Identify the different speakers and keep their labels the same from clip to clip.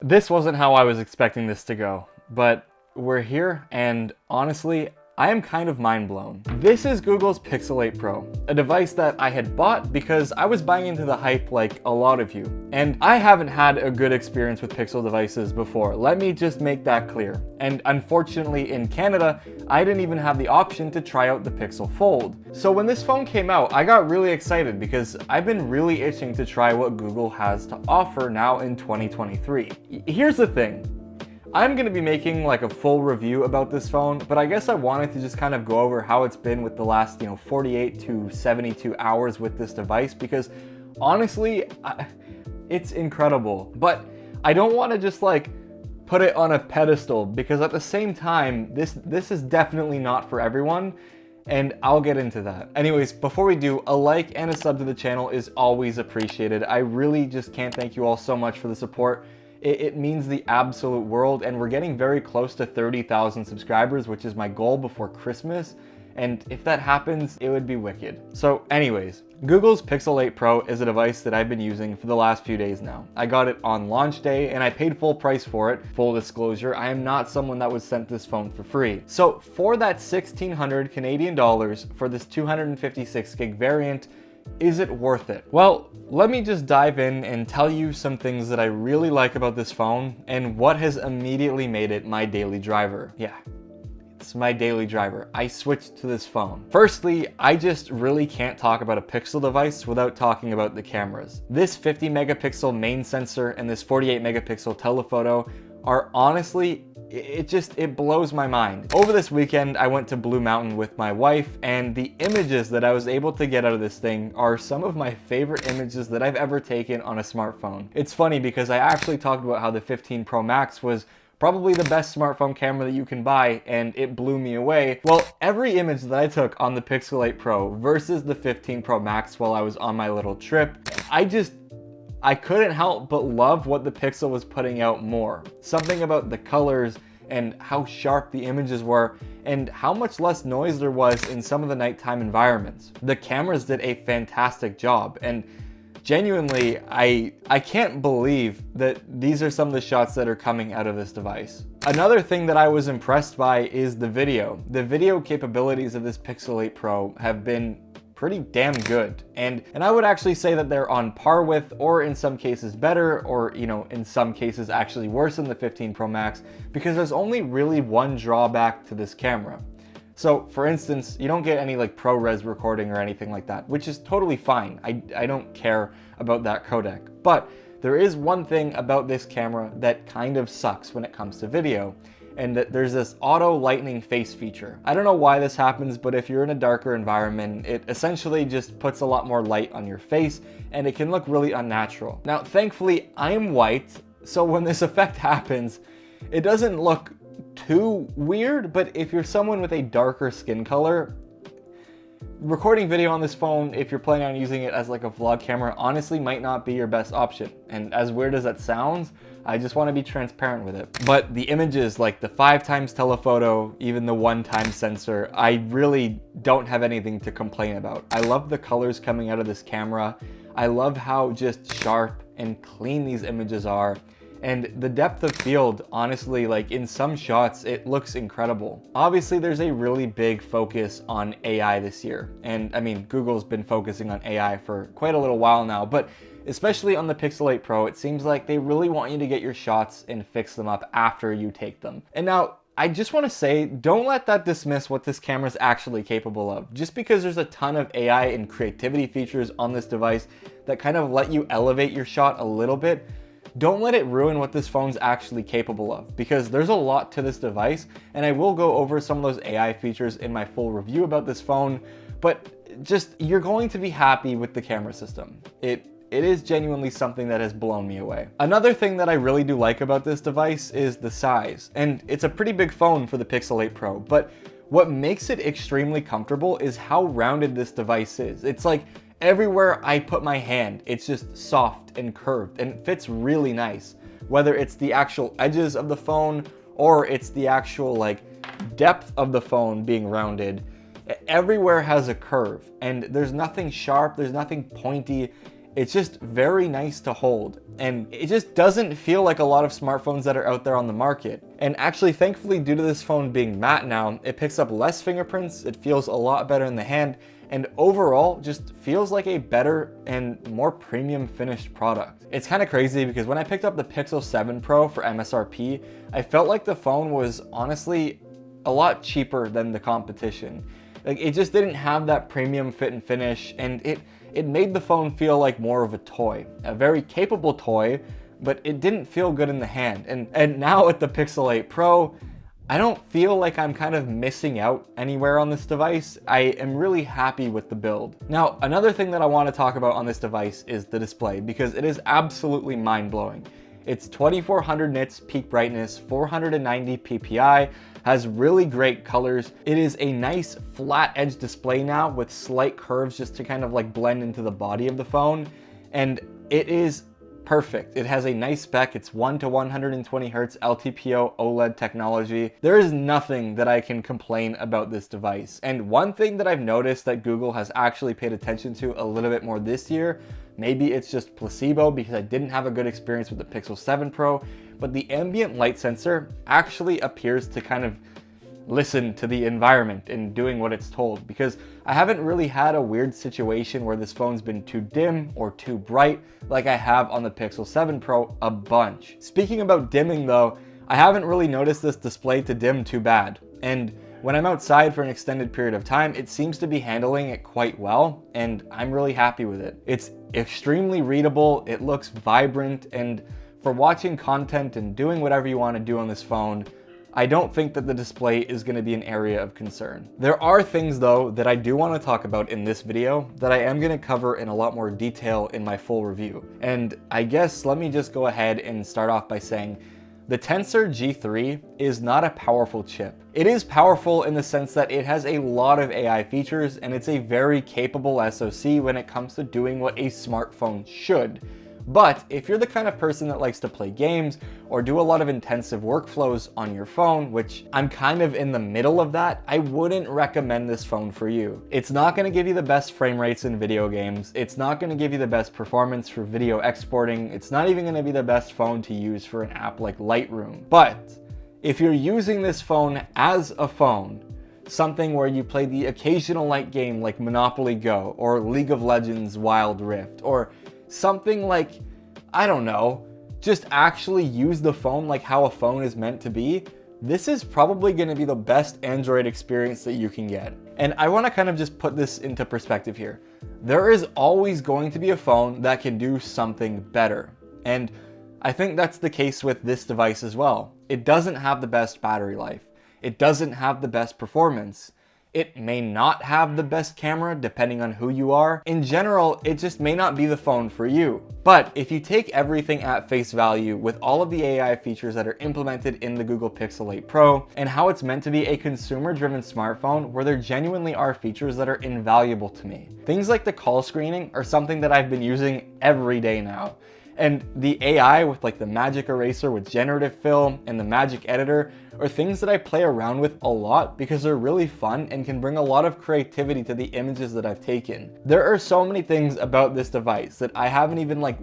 Speaker 1: This wasn't how I was expecting this to go, but we're here, and honestly, I am kind of mind blown. This is Google's Pixel 8 Pro, a device that I had bought because I was buying into the hype like a lot of you. And I haven't had a good experience with Pixel devices before, let me just make that clear. And unfortunately in Canada, I didn't even have the option to try out the Pixel Fold. So when this phone came out, I got really excited because I've been really itching to try what Google has to offer now in 2023. Here's the thing. I'm going to be making like a full review about this phone, but I guess I wanted to just kind of go over how it's been with the last, 48 to 72 hours with this device, because honestly, it's incredible. But I don't want to just like put it on a pedestal, because at the same time, this is definitely not for everyone, and I'll get into that. Anyways, before we do, a like and a sub to the channel is always appreciated. I really just can't thank you all so much for the support. It means the absolute world, and we're getting very close to 30,000 subscribers, which is my goal before Christmas, and if that happens, it would be wicked. So anyways, Google's Pixel 8 Pro is a device that I've been using for the last few days now. I got it on launch day, and I paid full price for it. Full disclosure, I am not someone that was sent this phone for free. So for that 1,600 Canadian dollars for this 256 gig variant, is it worth it? Well, let me just dive in and tell you some things that I really like about this phone and what has immediately made it my daily driver. Yeah, it's my daily driver. I switched to this phone. Firstly, I just really can't talk about a Pixel device without talking about the cameras. This 50 megapixel main sensor and this 48 megapixel telephoto are honestly, it blows my mind. Over this weekend, I went to Blue Mountain with my wife, and the images that I was able to get out of this thing are some of my favorite images that I've ever taken on a smartphone. It's funny because I actually talked about how the 15 Pro Max was probably the best smartphone camera that you can buy, and it blew me away. Well, every image that I took on the Pixel 8 Pro versus the 15 Pro Max while I was on my little trip, I couldn't help but love what the Pixel was putting out more. Something about the colors and how sharp the images were and how much less noise there was in some of the nighttime environments. The cameras did a fantastic job, and genuinely, I can't believe that these are some of the shots that are coming out of this device. Another thing that I was impressed by is the video. The video capabilities of this Pixel 8 Pro have been pretty damn good, and I would actually say that they're on par with, or in some cases better, or in some cases actually worse than the 15 Pro Max, because there's only really one drawback to this camera. So for instance, you don't get any like ProRes recording or anything like that, which is totally fine. I don't care about that codec, but there is one thing about this camera that kind of sucks when it comes to video, and that there's this auto lightening face feature. I don't know why this happens, but if you're in a darker environment, it essentially just puts a lot more light on your face, and it can look really unnatural. Now, thankfully, I'm white, so when this effect happens, it doesn't look too weird, but if you're someone with a darker skin color, recording video on this phone, if you're planning on using it as like a vlog camera, honestly might not be your best option. And as weird as that sounds, I just want to be transparent with it. But the images, like the 5x telephoto, even the 1x sensor, I really don't have anything to complain about. I love the colors coming out of this camera. I love how just sharp and clean these images are. And the depth of field, honestly, like in some shots, it looks incredible. Obviously, there's a really big focus on AI this year. And I mean, Google's been focusing on AI for quite a little while now, but especially on the Pixel 8 Pro, it seems like they really want you to get your shots and fix them up after you take them. And now, I just want to say, don't let that dismiss what this camera is actually capable of. Just because there's a ton of AI and creativity features on this device that kind of let you elevate your shot a little bit, don't let it ruin what this phone's actually capable of, because there's a lot to this device, and I will go over some of those AI features in my full review about this phone, but just, you're going to be happy with the camera system. It is genuinely something that has blown me away. Another thing that I really do like about this device is the size, and it's a pretty big phone for the Pixel 8 Pro, but what makes it extremely comfortable is how rounded this device is. It's like, everywhere I put my hand, it's just soft and curved, and it fits really nice. Whether it's the actual edges of the phone, or it's the actual like depth of the phone being rounded, everywhere has a curve, and there's nothing sharp, there's nothing pointy. It's just very nice to hold, and it just doesn't feel like a lot of smartphones that are out there on the market. And actually, thankfully, due to this phone being matte now, it picks up less fingerprints, it feels a lot better in the hand, and overall just feels like a better and more premium finished product. It's kind of crazy because when I picked up the Pixel 7 Pro for MSRP, I felt like the phone was honestly a lot cheaper than the competition. Like, it just didn't have that premium fit and finish, and it made the phone feel like more of a toy, a very capable toy, but it didn't feel good in the hand. And now with the Pixel 8 Pro, I don't feel like I'm kind of missing out anywhere on this device. I am really happy with the build. Now, another thing that I want to talk about on this device is the display, because it is absolutely mind-blowing. It's 2400 nits peak brightness, 490 ppi, has really great colors. It is a nice flat edge display now with slight curves just to kind of like blend into the body of the phone. And it is perfect. It has a nice spec. It's 1 to 120 Hz LTPO OLED technology. There is nothing that I can complain about this device. And one thing that I've noticed that Google has actually paid attention to a little bit more this year, maybe it's just placebo because I didn't have a good experience with the Pixel 7 Pro, but the ambient light sensor actually appears to kind of listen to the environment and doing what it's told, because I haven't really had a weird situation where this phone's been too dim or too bright like I have on the Pixel 7 Pro a bunch. Speaking about dimming though, I haven't really noticed this display to dim too bad, and when I'm outside for an extended period of time, it seems to be handling it quite well, and I'm really happy with it. It's extremely readable, it looks vibrant, and for watching content and doing whatever you want to do on this phone, I don't think that the display is going to be an area of concern. There are things though that I do want to talk about in this video that I am going to cover in a lot more detail in my full review. And I guess let me just go ahead and start off by saying the Tensor G3 is not a powerful chip. It is powerful in the sense that it has a lot of AI features and it's a very capable SoC when it comes to doing what a smartphone should. But if you're the kind of person that likes to play games or do a lot of intensive workflows on your phone, which I'm kind of in the middle of that, I wouldn't recommend this phone for you. It's not going to give you the best frame rates in video games. It's not going to give you the best performance for video exporting. It's not even going to be the best phone to use for an app like Lightroom. But if you're using this phone as a phone, something where you play the occasional light game like Monopoly Go or League of Legends Wild Rift, or something like, I don't know, just actually use the phone like how a phone is meant to be, this is probably going to be the best Android experience that you can get. And I want to kind of just put this into perspective here. There is always going to be a phone that can do something better. And I think that's the case with this device as well. It doesn't have the best battery life. It doesn't have the best performance. It may not have the best camera depending on who you are. In general, it just may not be the phone for you. But if you take everything at face value with all of the AI features that are implemented in the Google Pixel 8 Pro and how it's meant to be a consumer-driven smartphone where there genuinely are features that are invaluable to me. Things like the call screening are something that I've been using every day now. And the AI with like the magic eraser with generative fill and the magic editor are things that I play around with a lot because they're really fun and can bring a lot of creativity to the images that I've taken. There are so many things about this device that I haven't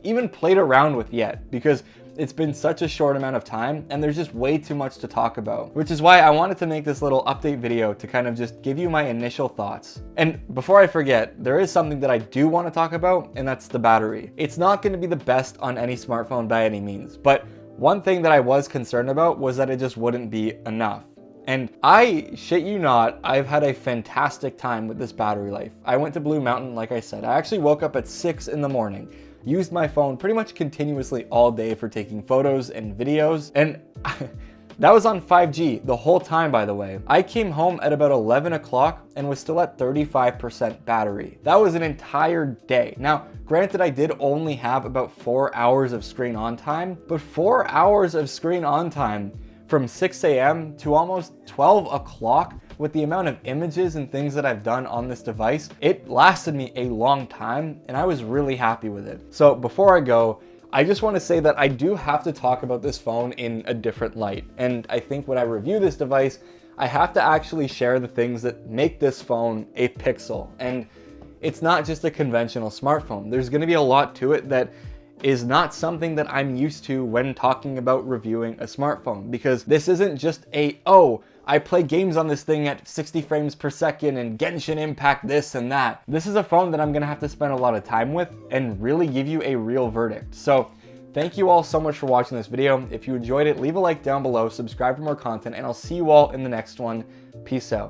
Speaker 1: even played around with yet because it's been such a short amount of time and there's just way too much to talk about, which is why I wanted to make this little update video to kind of just give you my initial thoughts. And before I forget, there is something that I do want to talk about, and that's the battery. It's not going to be the best on any smartphone by any means, but one thing that I was concerned about was that it just wouldn't be enough. And I shit you not, I've had a fantastic time with this battery life. I went to Blue Mountain, like I said. I actually woke up at 6 in the morning, used my phone pretty much continuously all day for taking photos and videos, and that was on 5G the whole time, by the way. I came home at about 11 o'clock and was still at 35% battery. That was an entire day. Now, granted, I did only have about 4 hours of screen on time, but 4 hours of screen on time from 6 a.m. to almost 12 o'clock with the amount of images and things that I've done on this device, it lasted me a long time and I was really happy with it. So before I go, I just want to say that I do have to talk about this phone in a different light. And I think when I review this device, I have to actually share the things that make this phone a Pixel. And it's not just a conventional smartphone. There's going to be a lot to it that is not something that I'm used to when talking about reviewing a smartphone, because this isn't just oh, I play games on this thing at 60 frames per second and Genshin Impact this and that. This is a phone that I'm gonna have to spend a lot of time with and really give you a real verdict. So thank you all so much for watching this video. If you enjoyed it, leave a like down below, subscribe for more content, and I'll see you all in the next one. Peace out.